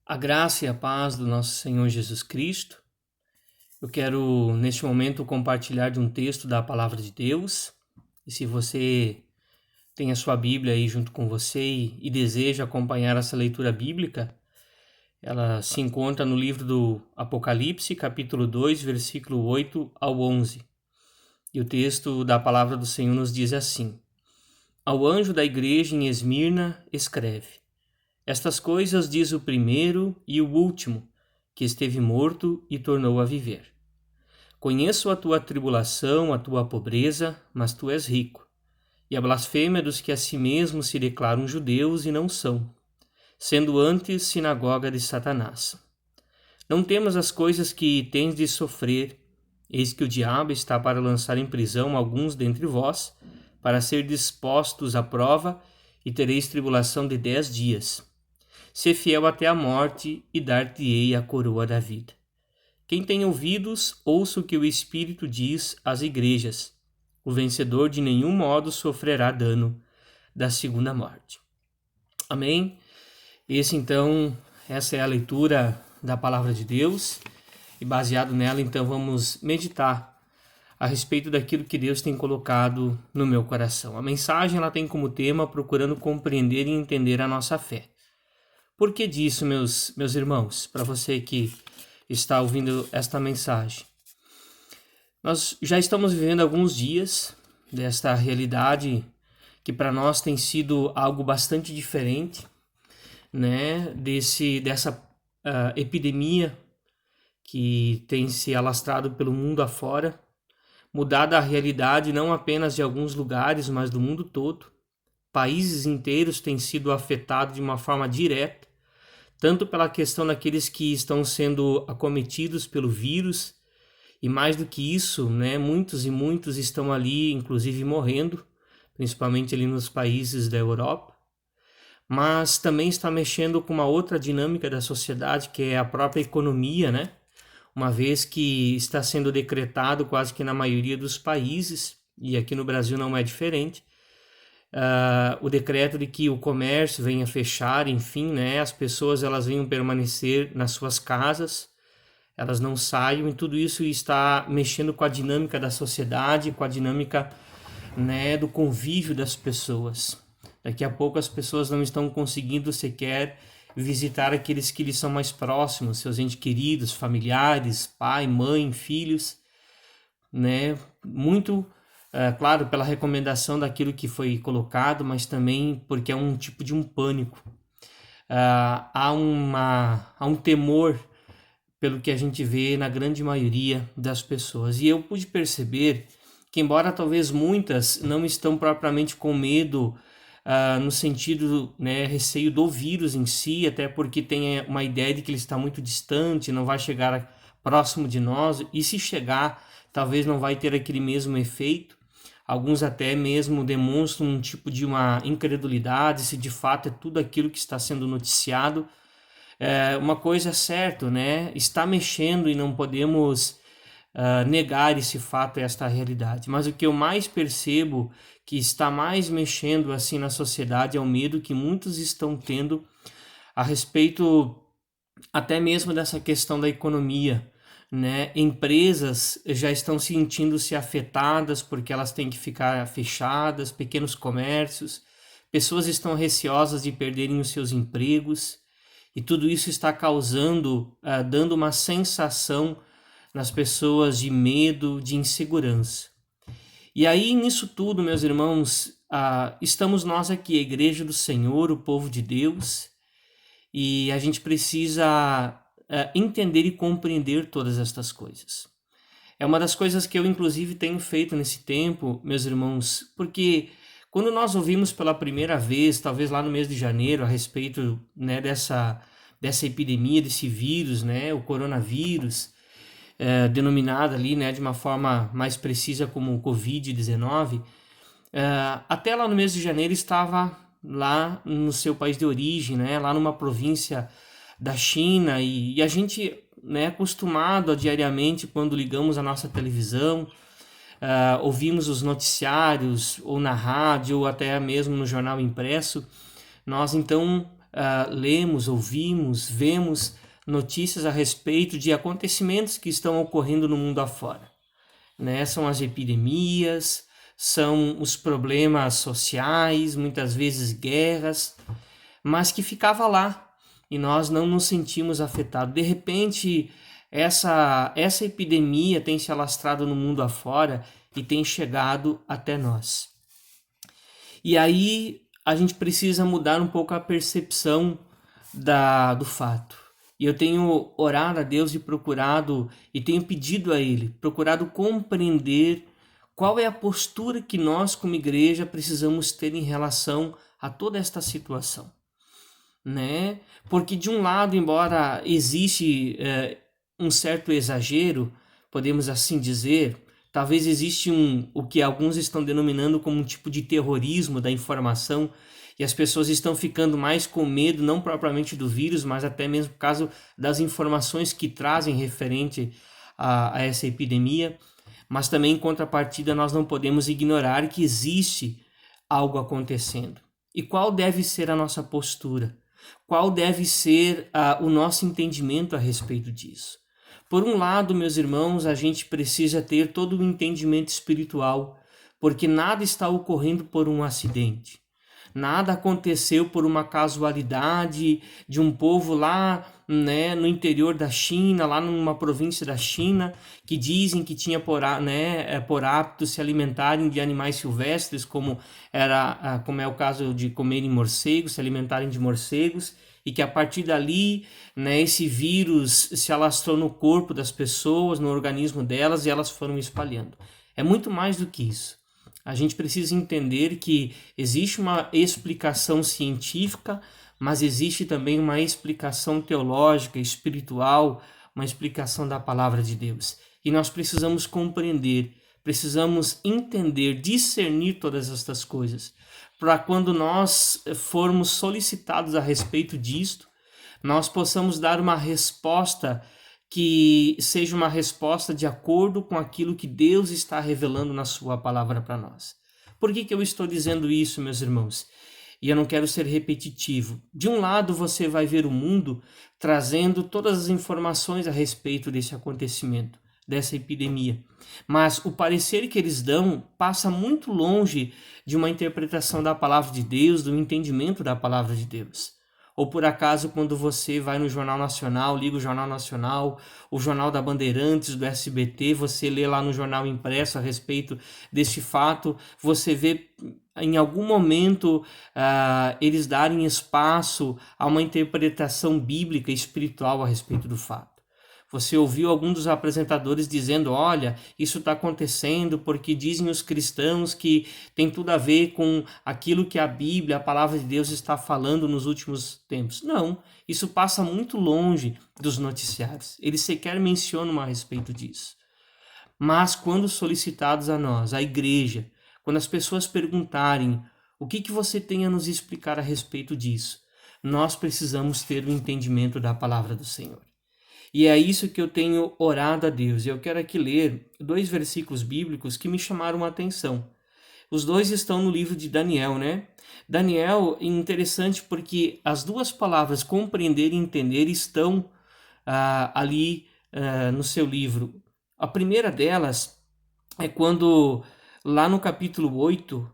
A graça e a paz do nosso Senhor Jesus Cristo. Eu quero, neste momento, compartilhar de um texto da Palavra de Deus. E se você tem a sua Bíblia aí junto com você e deseja acompanhar essa leitura bíblica, ela se encontra no livro do Apocalipse, capítulo 2, versículo 8 ao 11. E o texto da Palavra do Senhor nos diz assim: Ao anjo da igreja em Esmirna, escreve: Estas coisas diz o primeiro e o último, que esteve morto e tornou a viver. Conheço a tua tribulação, a tua pobreza, mas tu és rico, e a blasfêmia dos que a si mesmos se declaram judeus e não são, sendo antes sinagoga de Satanás. Não temas as coisas que tens de sofrer, eis que o diabo está para lançar em prisão alguns dentre vós, para ser dispostos à prova, e tereis tribulação de 10 dias. Sê fiel até a morte, e dar-te-ei a coroa da vida. Quem tem ouvidos, ouça o que o Espírito diz às igrejas. O vencedor de nenhum modo sofrerá dano da segunda morte. Amém? Essa é a leitura da Palavra de Deus. E baseado nela, então, vamos meditar a respeito daquilo que Deus tem colocado no meu coração. A mensagem ela tem como tema procurando compreender e entender a nossa fé. Por que disso, meus irmãos? Para você que está ouvindo esta mensagem. Nós já estamos vivendo alguns dias desta realidade que para nós tem sido algo bastante diferente, né? Dessa epidemia que tem se alastrado pelo mundo afora, mudada a realidade não apenas de alguns lugares, mas do mundo todo. Países inteiros têm sido afetados de uma forma direta, tanto pela questão daqueles que estão sendo acometidos pelo vírus, e mais do que isso, né, muitos estão ali, inclusive morrendo, principalmente ali nos países da Europa, mas também está mexendo com uma outra dinâmica da sociedade, que é a própria economia, né? Uma vez que está sendo decretado quase que na maioria dos países, e aqui no Brasil não é diferente, o decreto de que o comércio venha fechar, enfim, né, as pessoas elas venham permanecer nas suas casas, elas não saiam, e tudo isso está mexendo com a dinâmica da sociedade, com a dinâmica, né, do convívio das pessoas. Daqui a pouco as pessoas não estão conseguindo sequer visitar aqueles que lhes são mais próximos, seus entes queridos, familiares, pai, mãe, filhos, né, muito claro, pela recomendação daquilo que foi colocado, mas também porque é um tipo de um pânico. Há um temor pelo que a gente vê na grande maioria das pessoas. E eu pude perceber que, embora talvez muitas não estão propriamente com medo, no sentido, né, receio do vírus em si, até porque tem uma ideia de que ele está muito distante, não vai chegar próximo de nós, e se chegar, talvez não vai ter aquele mesmo efeito. Alguns até mesmo demonstram um tipo de uma incredulidade, se de fato é tudo aquilo que está sendo noticiado. Uma coisa é certa, né? Está mexendo e não podemos negar esse fato, esta realidade. Mas o que eu mais percebo que está mais mexendo assim na sociedade é o medo que muitos estão tendo a respeito até mesmo dessa questão da economia, né? Empresas já estão sentindo-se afetadas porque elas têm que ficar fechadas, pequenos comércios, pessoas estão receosas de perderem os seus empregos, e tudo isso está causando, dando uma sensação nas pessoas de medo, de insegurança. E aí, nisso tudo, meus irmãos, estamos nós aqui, a Igreja do Senhor, o povo de Deus, e a gente precisa entender e compreender todas estas coisas. É uma das coisas que eu, inclusive, tenho feito nesse tempo, meus irmãos, porque quando nós ouvimos pela primeira vez, talvez lá no mês de janeiro, a respeito, né, dessa epidemia, desse vírus, né, o coronavírus, denominado ali, né, de uma forma mais precisa como o Covid-19, até lá no mês de janeiro estava lá no seu país de origem, né, lá numa província da China, e a gente, né, acostumado a diariamente, quando ligamos a nossa televisão, ouvimos os noticiários, ou na rádio, ou até mesmo no jornal impresso, nós então lemos, ouvimos, vemos notícias a respeito de acontecimentos que estão ocorrendo no mundo afora, né? São as epidemias, são os problemas sociais, muitas vezes guerras, mas que ficava lá e nós não nos sentimos afetados. De repente, essa epidemia tem se alastrado no mundo afora e tem chegado até nós. E aí a gente precisa mudar um pouco a percepção do fato. E eu tenho orado a Deus e procurado, e tenho pedido a Ele, procurado compreender qual é a postura que nós como igreja precisamos ter em relação a toda esta situação, né? Porque de um lado, embora existe um certo exagero, podemos assim dizer, talvez existe o que alguns estão denominando como um tipo de terrorismo da informação, e as pessoas estão ficando mais com medo, não propriamente do vírus, mas até mesmo por causa das informações que trazem referente a essa epidemia. Mas também, em contrapartida, nós não podemos ignorar que existe algo acontecendo. E qual deve ser a nossa postura? Qual deve ser o nosso entendimento a respeito disso? Por um lado, meus irmãos, a gente precisa ter todo o entendimento espiritual, porque nada está ocorrendo por um acidente. Nada aconteceu por uma casualidade de um povo lá, né, no interior da China, lá numa província da China, que dizem que tinha por hábito se alimentarem de animais silvestres, como é o caso de comerem morcegos, se alimentarem de morcegos, e que a partir dali, né, esse vírus se alastrou no corpo das pessoas, no organismo delas, e elas foram espalhando. É muito mais do que isso. A gente precisa entender que existe uma explicação científica, mas existe também uma explicação teológica, espiritual, uma explicação da palavra de Deus. E nós precisamos compreender, precisamos entender, discernir todas estas coisas, para quando nós formos solicitados a respeito disto, nós possamos dar uma resposta que seja uma resposta de acordo com aquilo que Deus está revelando na sua palavra para nós. Por que eu estou dizendo isso, meus irmãos? E eu não quero ser repetitivo. De um lado, você vai ver o mundo trazendo todas as informações a respeito desse acontecimento, dessa epidemia. Mas o parecer que eles dão passa muito longe de uma interpretação da palavra de Deus, do entendimento da palavra de Deus. Ou por acaso, quando você vai no Jornal Nacional, liga o Jornal Nacional, o Jornal da Bandeirantes, do SBT, você lê lá no jornal impresso a respeito deste fato, você vê em algum momento eles darem espaço a uma interpretação bíblica e espiritual a respeito do fato. Você ouviu algum dos apresentadores dizendo, olha, isso está acontecendo porque dizem os cristãos que tem tudo a ver com aquilo que a Bíblia, a palavra de Deus está falando nos últimos tempos. Não, isso passa muito longe dos noticiários. Eles sequer mencionam a respeito disso. Mas quando solicitados a nós, a igreja, quando as pessoas perguntarem o que você tem a nos explicar a respeito disso, nós precisamos ter o entendimento da palavra do Senhor. E é isso que eu tenho orado a Deus. Eu quero aqui ler 2 versículos bíblicos que me chamaram a atenção. Os dois estão no livro de Daniel, né? Daniel é interessante porque as duas palavras compreender e entender estão ali no seu livro. A primeira delas é quando lá no capítulo 8,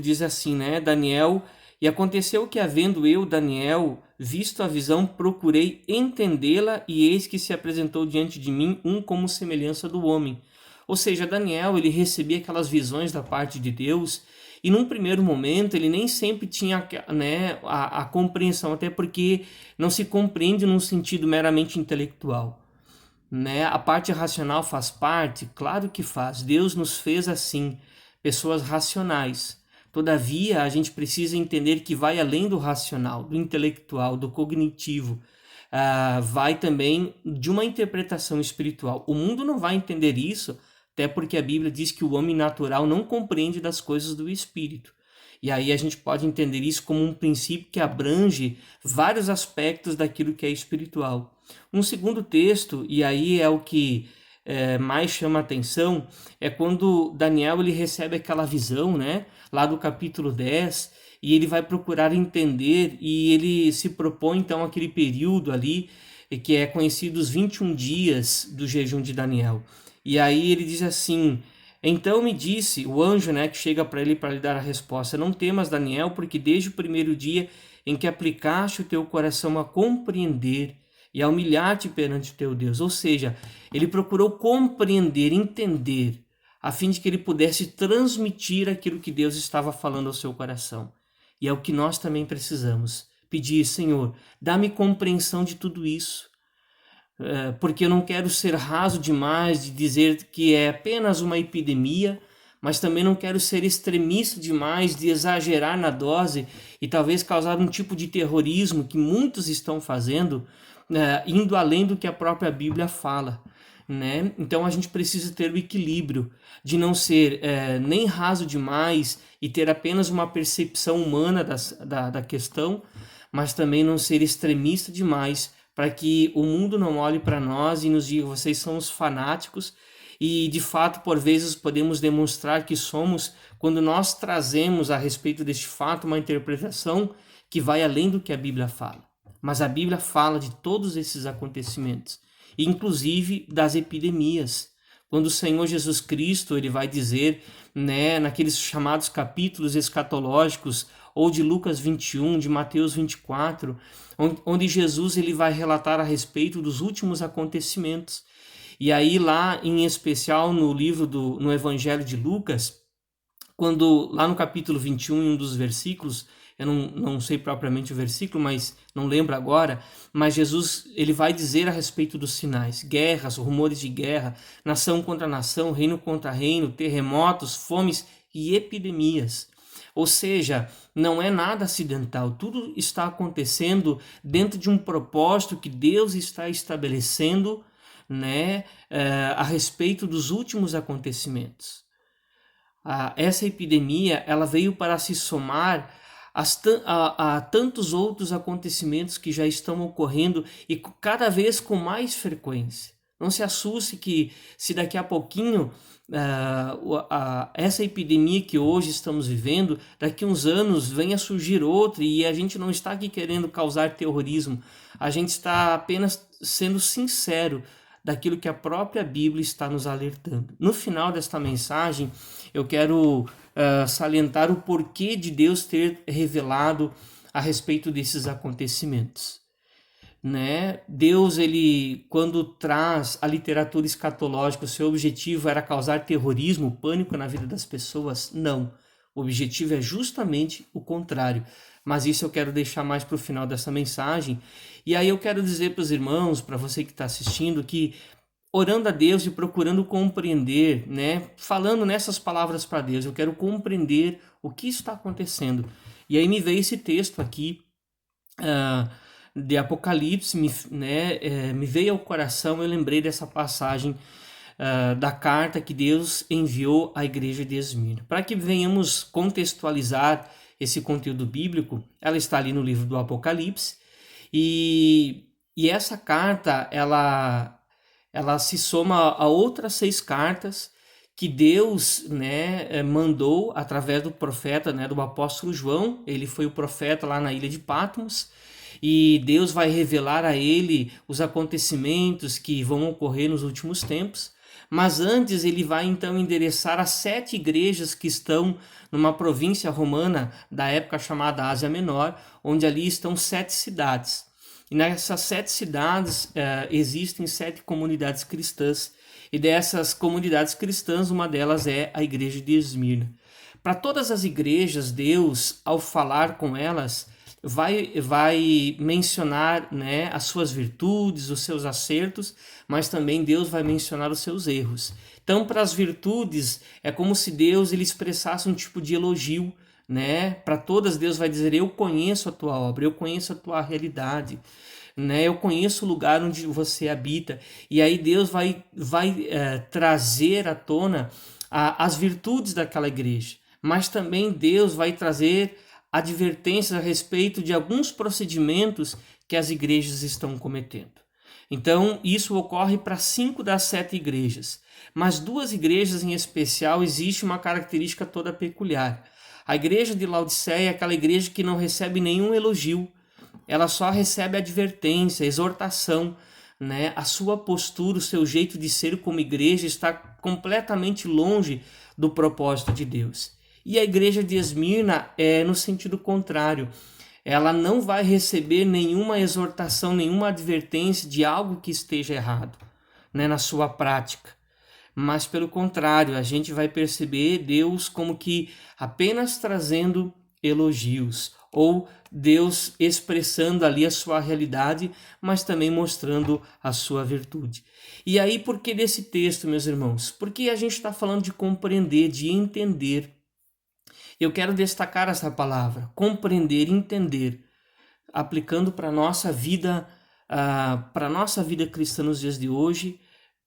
diz assim, né? Daniel, e aconteceu que havendo eu, Daniel, visto a visão, procurei entendê-la, e eis que se apresentou diante de mim um como semelhança do homem. Ou seja, Daniel, ele recebia aquelas visões da parte de Deus, e num primeiro momento ele nem sempre tinha, né, a compreensão, até porque não se compreende num sentido meramente intelectual, né? A parte racional faz parte? Claro que faz. Deus nos fez assim, pessoas racionais. Todavia, a gente precisa entender que vai além do racional, do intelectual, do cognitivo. Vai também de uma interpretação espiritual. O mundo não vai entender isso, até porque a Bíblia diz que o homem natural não compreende das coisas do Espírito. E aí a gente pode entender isso como um princípio que abrange vários aspectos daquilo que é espiritual. Um segundo texto, e aí é o que mais chama a atenção, é quando Daniel ele recebe aquela visão, né, lá do capítulo 10, e ele vai procurar entender, e ele se propõe então aquele período ali, que é conhecido os 21 dias do jejum de Daniel. E aí ele diz assim: então me disse o anjo, né, que chega para ele para lhe dar a resposta: não temas, Daniel, porque desde o primeiro dia em que aplicaste o teu coração a compreender e a humilhar-te perante o teu Deus. Ou seja, ele procurou compreender, entender, a fim de que ele pudesse transmitir aquilo que Deus estava falando ao seu coração. E é o que nós também precisamos. Pedir: Senhor, dá-me compreensão de tudo isso, porque eu não quero ser raso demais de dizer que é apenas uma epidemia, mas também não quero ser extremista demais de exagerar na dose e talvez causar um tipo de terrorismo que muitos estão fazendo, indo além do que a própria Bíblia fala. Né? Então a gente precisa ter o equilíbrio de não ser nem raso demais e ter apenas uma percepção humana da questão, mas também não ser extremista demais, para que o mundo não olhe para nós e nos diga: vocês são os fanáticos. E de fato, por vezes, podemos demonstrar que somos, quando nós trazemos a respeito deste fato uma interpretação que vai além do que a Bíblia fala. Mas a Bíblia fala de todos esses acontecimentos, inclusive das epidemias. Quando o Senhor Jesus Cristo ele vai dizer, né, naqueles chamados capítulos escatológicos, ou de Lucas 21, de Mateus 24, onde Jesus ele vai relatar a respeito dos últimos acontecimentos. E aí lá, em especial no Evangelho de Lucas, quando lá no capítulo 21, em um dos versículos, eu não sei propriamente o versículo, mas não lembro agora, mas Jesus ele vai dizer a respeito dos sinais: guerras, rumores de guerra, nação contra nação, reino contra reino, terremotos, fomes e epidemias. Ou seja, não é nada acidental, tudo está acontecendo dentro de um propósito que Deus está estabelecendo, né, a respeito dos últimos acontecimentos. Essa epidemia ela veio para se somar a tantos outros acontecimentos que já estão ocorrendo e cada vez com mais frequência. Não se assuste que se daqui a pouquinho essa epidemia que hoje estamos vivendo, daqui a uns anos venha surgir outra, e a gente não está aqui querendo causar terrorismo, a gente está apenas sendo sincero daquilo que a própria Bíblia está nos alertando. No final desta mensagem, eu quero salientar o porquê de Deus ter revelado a respeito desses acontecimentos. Né? Deus, ele, quando traz a literatura escatológica, o seu objetivo era causar terrorismo, pânico na vida das pessoas? Não. O objetivo é justamente o contrário. Mas isso eu quero deixar mais para o final dessa mensagem. E aí eu quero dizer para os irmãos, para você que está assistindo, que orando a Deus e procurando compreender, né? Falando nessas palavras para Deus, eu quero compreender o que está acontecendo. E aí me veio esse texto aqui, de Apocalipse, me veio ao coração, eu lembrei dessa passagem da carta que Deus enviou à igreja de Esmirna. Para que venhamos contextualizar esse conteúdo bíblico, ela está ali no livro do Apocalipse, e essa carta, ela se soma a outras 6 cartas que Deus, né, mandou através do profeta, né, do apóstolo João. Ele foi o profeta lá na ilha de Patmos, e Deus vai revelar a ele os acontecimentos que vão ocorrer nos últimos tempos. Mas antes ele vai então endereçar as 7 igrejas que estão numa província romana da época chamada Ásia Menor, onde ali estão 7 cidades. E nessas 7 cidades existem 7 comunidades cristãs. E dessas comunidades cristãs, uma delas é a igreja de Esmirna. Para todas as igrejas, Deus, ao falar com elas, vai mencionar, né, as suas virtudes, os seus acertos, mas também Deus vai mencionar os seus erros. Então, para as virtudes, é como se Deus ele expressasse um tipo de elogio, né? Para todas, Deus vai dizer: eu conheço a tua obra, eu conheço a tua realidade, né? Eu conheço o lugar onde você habita. E aí Deus vai trazer à tona as virtudes daquela igreja, mas também Deus vai trazer advertências a respeito de alguns procedimentos que as igrejas estão cometendo. Então, isso ocorre para 5 das 7 igrejas, mas 2 igrejas em especial existe uma característica toda peculiar. A igreja de Laodiceia é aquela igreja que não recebe nenhum elogio, ela só recebe advertência, exortação, né? A sua postura, o seu jeito de ser como igreja está completamente longe do propósito de Deus. E a igreja de Esmirna é no sentido contrário. Ela não vai receber nenhuma exortação, nenhuma advertência de algo que esteja errado, né, na sua prática. Mas pelo contrário, a gente vai perceber Deus como que apenas trazendo elogios, ou Deus expressando ali a sua realidade, mas também mostrando a sua virtude. E aí, por que desse texto, meus irmãos? Porque a gente está falando de compreender, de entender. Eu quero destacar essa palavra, compreender, entender, aplicando para a nossa vida, cristã nos dias de hoje,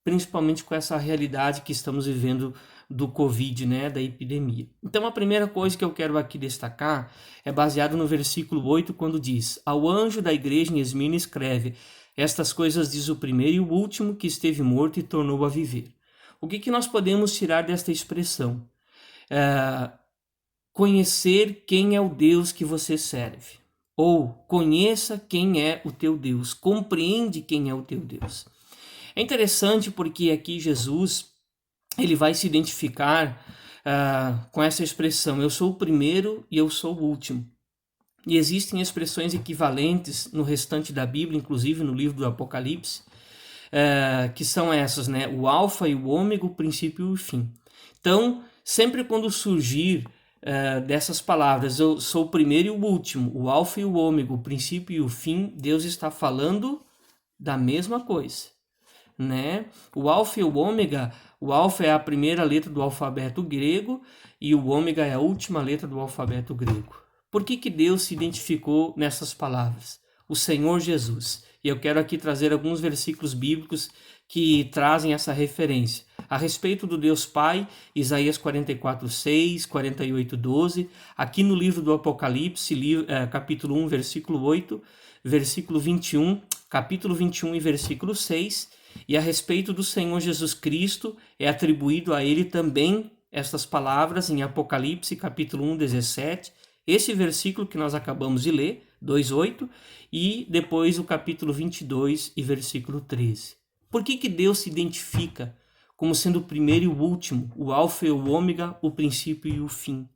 principalmente com essa realidade que estamos vivendo do Covid, né, da epidemia. Então, a primeira coisa que eu quero aqui destacar é baseado no versículo 8, quando diz: ao anjo da igreja em Esmirna escreve, estas coisas diz o primeiro e o último que esteve morto e tornou a viver. O que nós podemos tirar desta expressão? Conhecer quem é o Deus que você serve. Ou conheça quem é o teu Deus, compreende quem é o teu Deus. É interessante porque aqui Jesus ele vai se identificar com essa expressão: eu sou o primeiro e eu sou o último. E existem expressões equivalentes no restante da Bíblia, inclusive no livro do Apocalipse, que são essas, né? O alfa e o ômega, o princípio e o fim. Então, sempre quando surgir dessas palavras, eu sou o primeiro e o último, o alfa e o ômega, o princípio e o fim, Deus está falando da mesma coisa, né? O alfa e o ômega, o alfa é a primeira letra do alfabeto grego e o ômega é a última letra do alfabeto grego. Por que Deus se identificou nessas palavras? O Senhor Jesus. E eu quero aqui trazer alguns versículos bíblicos que trazem essa referência. A respeito do Deus Pai, Isaías 44:6, 48:12. Aqui no livro do Apocalipse, capítulo 1, versículo 8, versículo 21, capítulo 21 e versículo 6. E a respeito do Senhor Jesus Cristo, é atribuído a ele também estas palavras em Apocalipse, capítulo 1, 17. Esse versículo que nós acabamos de ler, 2:8, e depois o capítulo 22 e versículo 13. Por que Deus se identifica como sendo o primeiro e o último, o alfa e o ômega, o princípio e o fim?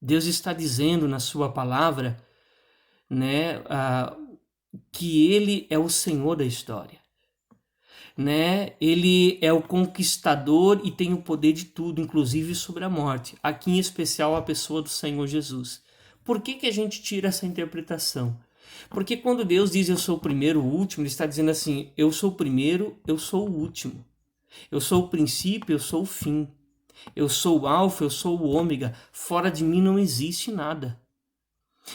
Deus está dizendo na sua palavra, né, que ele é o Senhor da história, né? Ele é o conquistador e tem o poder de tudo, inclusive sobre a morte. Aqui em especial a pessoa do Senhor Jesus. Por que a gente tira essa interpretação? Porque quando Deus diz eu sou o primeiro, o último, ele está dizendo assim: eu sou o primeiro, eu sou o último. Eu sou o princípio, eu sou o fim. Eu sou o alfa, eu sou o ômega. Fora de mim não existe nada.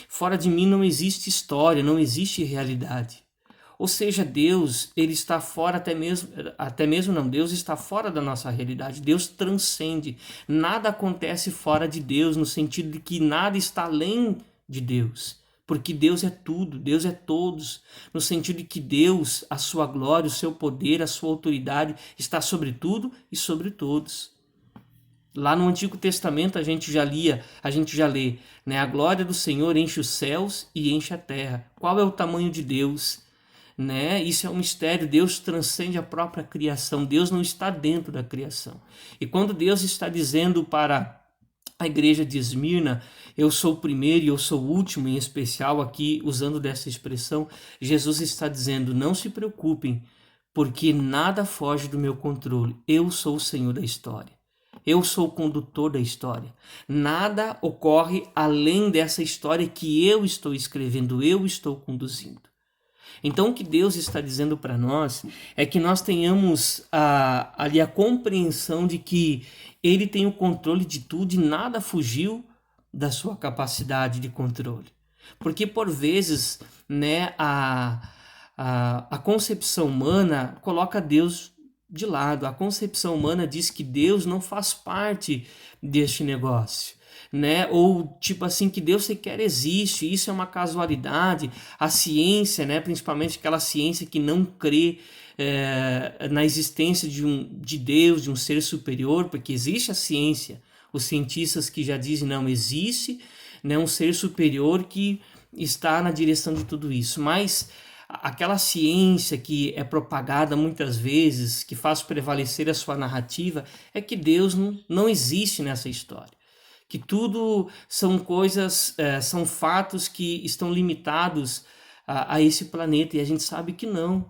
Fora de mim não existe história, não existe realidade. Ou seja, Deus, ele está fora Deus está fora da nossa realidade. Deus transcende. Nada acontece fora de Deus, no sentido de que nada está além de Deus. Porque Deus é tudo, Deus é todos. No sentido de que Deus, a sua glória, o seu poder, a sua autoridade está sobre tudo e sobre todos. Lá no Antigo Testamento a gente já lê, né? A glória do Senhor enche os céus e enche a terra. Qual é o tamanho de Deus? Né? Isso é um mistério. Deus transcende a própria criação. Deus não está dentro da criação. E quando Deus está dizendo para a igreja de Esmirna, eu sou o primeiro e eu sou o último, em especial aqui usando dessa expressão, Jesus está dizendo: não se preocupem, porque nada foge do meu controle. Eu sou o Senhor da história. Eu sou o condutor da história. Nada ocorre além dessa história que eu estou escrevendo, eu estou conduzindo. Então, o que Deus está dizendo para nós é que nós tenhamos ali a compreensão de que Ele tem o controle de tudo e nada fugiu da sua capacidade de controle. Porque, por vezes, né, a concepção humana coloca Deus de lado. A concepção humana diz que Deus não faz parte deste negócio, né? Ou tipo assim, que Deus sequer existe, isso é uma casualidade. A ciência, né, principalmente aquela ciência que não crê na existência de Deus, de um ser superior, porque existe a ciência, os cientistas que já dizem não existe, né, um ser superior que está na direção de tudo isso. Mas aquela ciência que é propagada muitas vezes, que faz prevalecer a sua narrativa, é que Deus não existe nessa história. Que tudo são coisas, são fatos que estão limitados a esse planeta, e a gente sabe que não.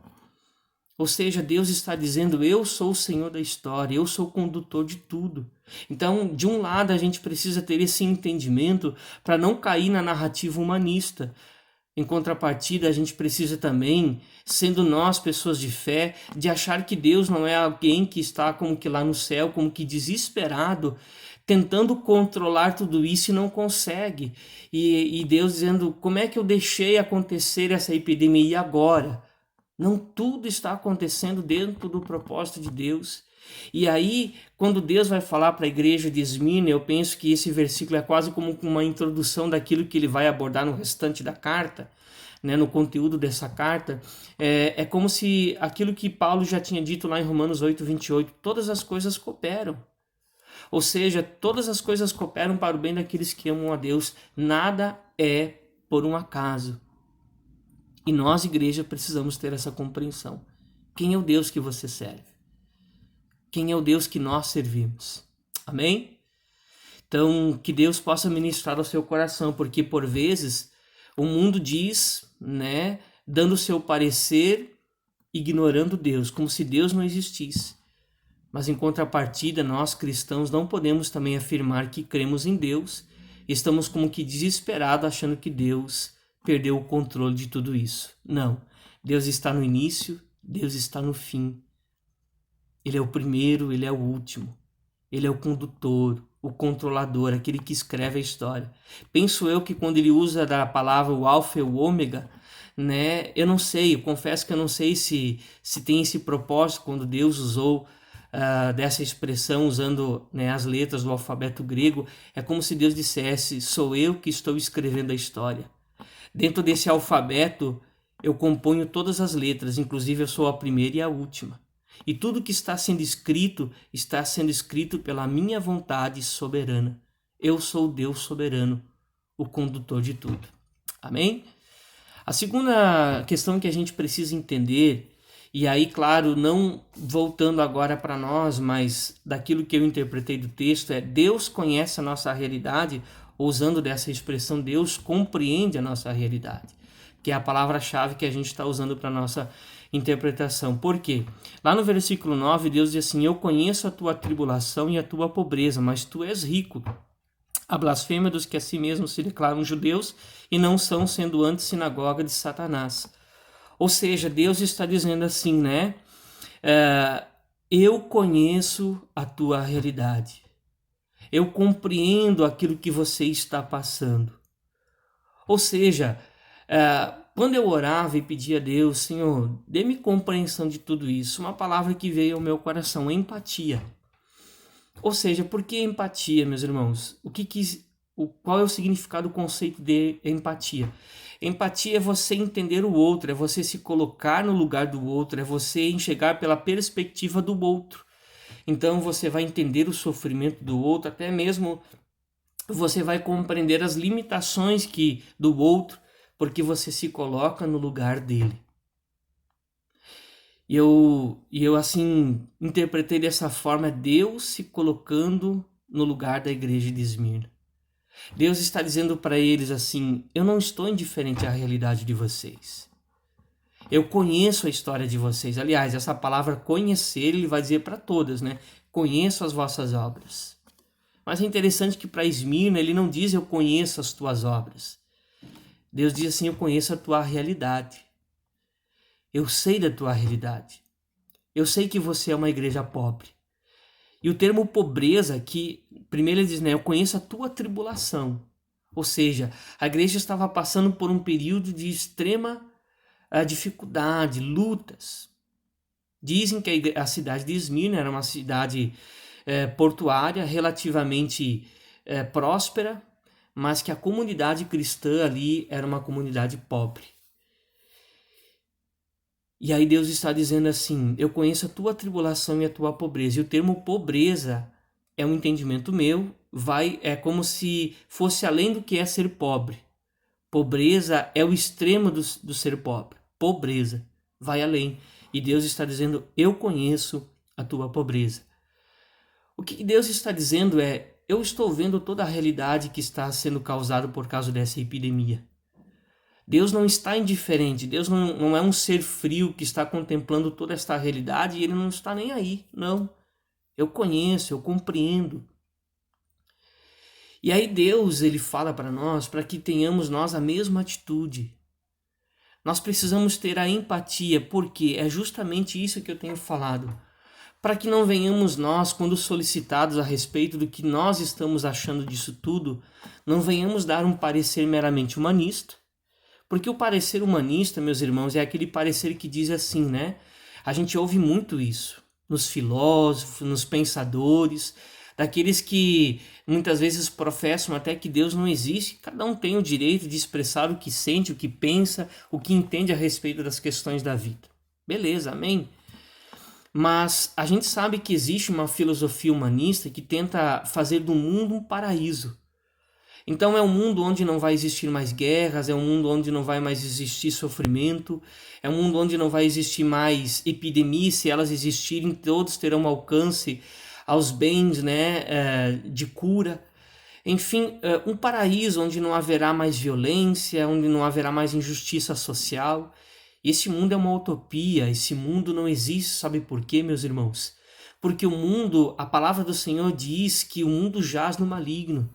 Ou seja, Deus está dizendo, eu sou o Senhor da história, eu sou o condutor de tudo. Então, de um lado, a gente precisa ter esse entendimento para não cair na narrativa humanista. Em contrapartida, a gente precisa também, sendo nós pessoas de fé, de achar que Deus não é alguém que está como que lá no céu, como que desesperado, tentando controlar tudo isso e não consegue. E Deus dizendo, como é que eu deixei acontecer essa epidemia agora? Não, tudo está acontecendo dentro do propósito de Deus. E aí, quando Deus vai falar para a igreja de Esmirna, eu penso que esse versículo é quase como uma introdução daquilo que ele vai abordar no restante da carta, né, no conteúdo dessa carta. É como se aquilo que Paulo já tinha dito lá em Romanos 8:28, todas as coisas cooperam. Ou seja, todas as coisas cooperam para o bem daqueles que amam a Deus. Nada é por um acaso. E nós, igreja, precisamos ter essa compreensão. Quem é o Deus que você serve? Quem é o Deus que nós servimos? Amém? Então, que Deus possa ministrar ao seu coração, porque por vezes o mundo diz, né, dando o seu parecer, ignorando Deus, como se Deus não existisse. Mas em contrapartida, nós cristãos não podemos também afirmar que cremos em Deus. Estamos como que desesperados achando que Deus perdeu o controle de tudo isso. Não. Deus está no início, Deus está no fim. Ele é o primeiro, ele é o último. Ele é o condutor, o controlador, aquele que escreve a história. Penso eu que quando ele usa da palavra o alfa e o ômega, né? Eu não sei, eu confesso que eu não sei se tem esse propósito quando Deus usou dessa expressão usando, né, as letras do alfabeto grego. É como se Deus dissesse, sou eu que estou escrevendo a história. Dentro desse alfabeto eu componho todas as letras, inclusive eu sou a primeira e a última. E tudo que está sendo escrito pela minha vontade soberana. Eu sou Deus soberano, o condutor de tudo. Amém? A segunda questão que a gente precisa entender, e aí, claro, não voltando agora para nós, mas daquilo que eu interpretei do texto, é Deus conhece a nossa realidade, usando dessa expressão, Deus compreende a nossa realidade, que é a palavra-chave que a gente está usando para a nossa interpretação. Por quê? Lá no versículo 9, Deus diz assim, eu conheço a tua tribulação e a tua pobreza, mas tu és rico. A blasfêmia dos que a si mesmos se declaram judeus e não são, sendo antes sinagoga de Satanás. Ou seja, Deus está dizendo assim, né? Eu conheço a tua realidade. Eu compreendo aquilo que você está passando. Ou seja, quando eu orava e pedia a Deus, Senhor, dê-me compreensão de tudo isso, uma palavra que veio ao meu coração, empatia. Ou seja, por que empatia, meus irmãos? Qual é o significado do conceito de empatia? Empatia é você entender o outro, é você se colocar no lugar do outro, é você enxergar pela perspectiva do outro. Então você vai entender o sofrimento do outro, até mesmo você vai compreender as limitações do outro, porque você se coloca no lugar dele. E eu assim interpretei dessa forma, Deus se colocando no lugar da igreja de Esmirna. Deus está dizendo para eles assim, eu não estou indiferente à realidade de vocês. Eu conheço a história de vocês. Aliás, essa palavra conhecer, ele vai dizer para todas, né? Conheço as vossas obras. Mas é interessante que para Esmirna ele não diz eu conheço as tuas obras. Deus diz assim, eu conheço a tua realidade. Eu sei da tua realidade. Eu sei que você é uma igreja pobre. E o termo pobreza aqui, primeiro ele diz, né, eu conheço a tua tribulação. Ou seja, a igreja estava passando por um período de extrema dificuldade, lutas. Dizem que a cidade de Esmirna era uma cidade portuária, relativamente próspera, mas que a comunidade cristã ali era uma comunidade pobre. E aí Deus está dizendo assim, eu conheço a tua tribulação e a tua pobreza. E o termo pobreza é um entendimento meu, é como se fosse além do que é ser pobre. Pobreza é o extremo do ser pobre. Pobreza vai além. E Deus está dizendo: eu conheço a tua pobreza. O que Deus está dizendo é: eu estou vendo toda a realidade que está sendo causada por causa dessa epidemia. Deus não está indiferente, Deus não é um ser frio que está contemplando toda esta realidade e ele não está nem aí, não. Eu conheço, eu compreendo. E aí Deus, ele fala para nós, para que tenhamos nós a mesma atitude. Nós precisamos ter a empatia, porque é justamente isso que eu tenho falado. Para que não venhamos nós, quando solicitados a respeito do que nós estamos achando disso tudo, não venhamos dar um parecer meramente humanista, porque o parecer humanista, meus irmãos, é aquele parecer que diz assim, né? A gente ouve muito isso nos filósofos, nos pensadores, daqueles que muitas vezes professam até que Deus não existe. Cada um tem o direito de expressar o que sente, o que pensa, o que entende a respeito das questões da vida. Beleza, amém? Mas a gente sabe que existe uma filosofia humanista que tenta fazer do mundo um paraíso. Então é um mundo onde não vai existir mais guerras, é um mundo onde não vai mais existir sofrimento, é um mundo onde não vai existir mais epidemias, se elas existirem, todos terão alcance aos bens, né, de cura. Enfim, um paraíso onde não haverá mais violência, onde não haverá mais injustiça social. Esse mundo é uma utopia, esse mundo não existe, sabe por quê, meus irmãos? Porque o mundo, a palavra do Senhor diz que o mundo jaz no maligno.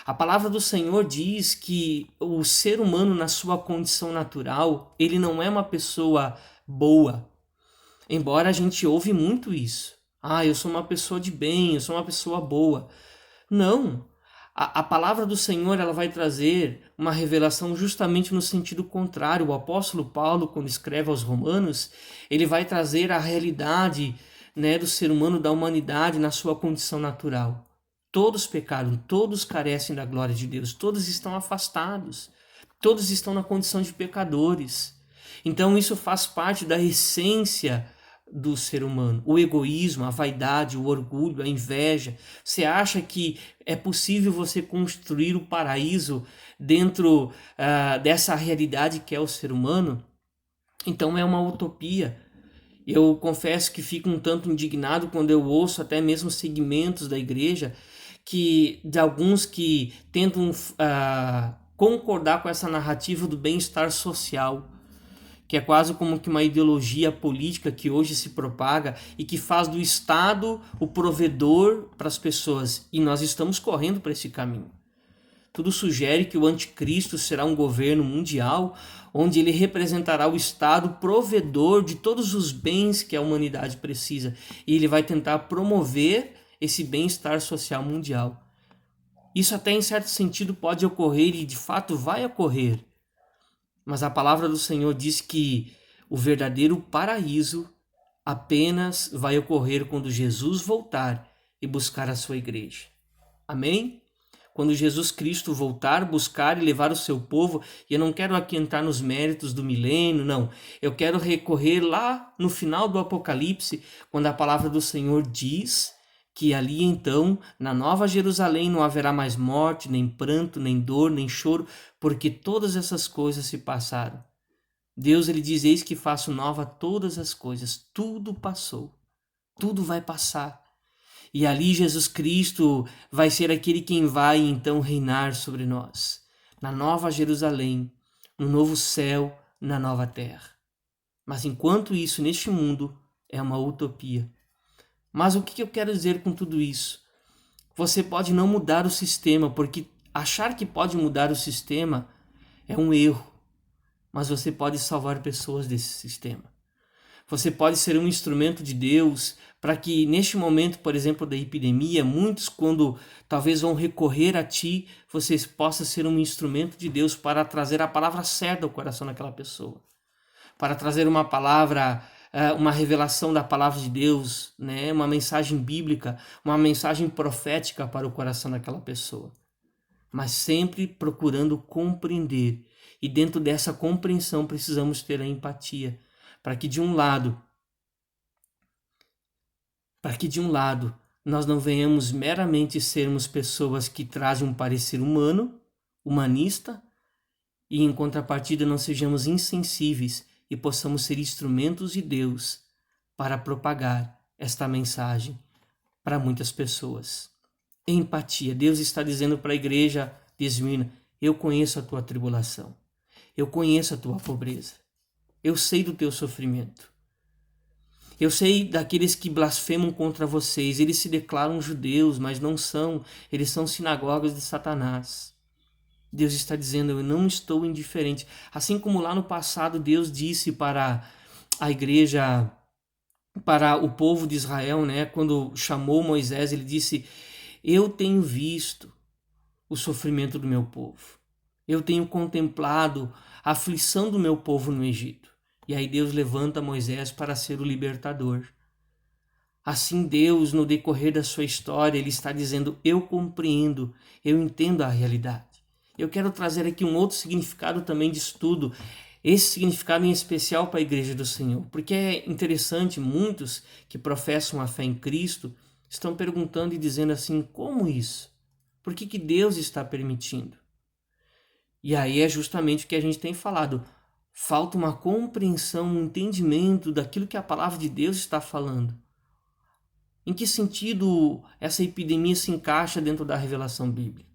A palavra do Senhor diz que o ser humano, na sua condição natural, ele não é uma pessoa boa. Embora a gente ouve muito isso. Ah, eu sou uma pessoa de bem, eu sou uma pessoa boa. Não. A palavra do Senhor, ela vai trazer uma revelação justamente no sentido contrário. O apóstolo Paulo, quando escreve aos Romanos, ele vai trazer a realidade, né, do ser humano, da humanidade na sua condição natural. Todos pecaram, todos carecem da glória de Deus, todos estão afastados, todos estão na condição de pecadores. Então isso faz parte da essência do ser humano, o egoísmo, a vaidade, o orgulho, a inveja. Você acha que é possível você construir o paraíso dentro dessa realidade que é o ser humano? Então é uma utopia. Eu confesso que fico um tanto indignado quando eu ouço até mesmo segmentos da igreja de alguns que tentam concordar com essa narrativa do bem-estar social, que é quase como que uma ideologia política que hoje se propaga e que faz do Estado o provedor para as pessoas. E nós estamos correndo para esse caminho. Tudo sugere que o anticristo será um governo mundial, onde ele representará o Estado provedor de todos os bens que a humanidade precisa. E ele vai tentar promover esse bem-estar social mundial. Isso até em certo sentido pode ocorrer e de fato vai ocorrer. Mas a palavra do Senhor diz que o verdadeiro paraíso apenas vai ocorrer quando Jesus voltar e buscar a sua igreja. Amém? Quando Jesus Cristo voltar, buscar e levar o seu povo, e eu não quero aqui entrar nos méritos do milênio, não. Eu quero recorrer lá no final do Apocalipse, quando a palavra do Senhor diz que ali então, na Nova Jerusalém, não haverá mais morte, nem pranto, nem dor, nem choro, porque todas essas coisas se passaram. Deus, ele diz: eis que faço nova todas as coisas. Tudo passou. Tudo vai passar. E ali Jesus Cristo vai ser aquele quem vai então reinar sobre nós. Na Nova Jerusalém, no novo céu, na nova terra. Mas enquanto isso, neste mundo, é uma utopia. Mas o que eu quero dizer com tudo isso? Você pode não mudar o sistema, porque achar que pode mudar o sistema é um erro. Mas você pode salvar pessoas desse sistema. Você pode ser um instrumento de Deus para que neste momento, por exemplo, da epidemia, muitos quando talvez vão recorrer a ti, você possa ser um instrumento de Deus para trazer a palavra certa ao coração daquela pessoa. Para trazer uma palavra, uma revelação da palavra de Deus, né? Uma mensagem bíblica, uma mensagem profética para o coração daquela pessoa. Mas sempre procurando compreender. E dentro dessa compreensão precisamos ter a empatia. Para que de um lado nós não venhamos meramente sermos pessoas que trazem um parecer humano, humanista, e em contrapartida não sejamos insensíveis e possamos ser instrumentos de Deus para propagar esta mensagem para muitas pessoas. Empatia. Deus está dizendo para a igreja de Esmirna: eu conheço a tua tribulação, eu conheço a tua pobreza, eu sei do teu sofrimento, eu sei daqueles que blasfemam contra vocês, eles se declaram judeus, mas não são, eles são sinagogas de Satanás. Deus está dizendo: eu não estou indiferente. Assim como lá no passado Deus disse para a igreja, para o povo de Israel, né, quando chamou Moisés, ele disse: eu tenho visto o sofrimento do meu povo. Eu tenho contemplado a aflição do meu povo no Egito. E aí Deus levanta Moisés para ser o libertador. Assim Deus, no decorrer da sua história, ele está dizendo: eu compreendo, eu entendo a realidade. Eu quero trazer aqui um outro significado também de estudo, esse significado em especial para a Igreja do Senhor, porque é interessante, muitos que professam a fé em Cristo estão perguntando e dizendo assim: como isso? Por que Deus está permitindo? E aí é justamente o que a gente tem falado. Falta uma compreensão, um entendimento daquilo que a palavra de Deus está falando. Em que sentido essa epidemia se encaixa dentro da revelação bíblica?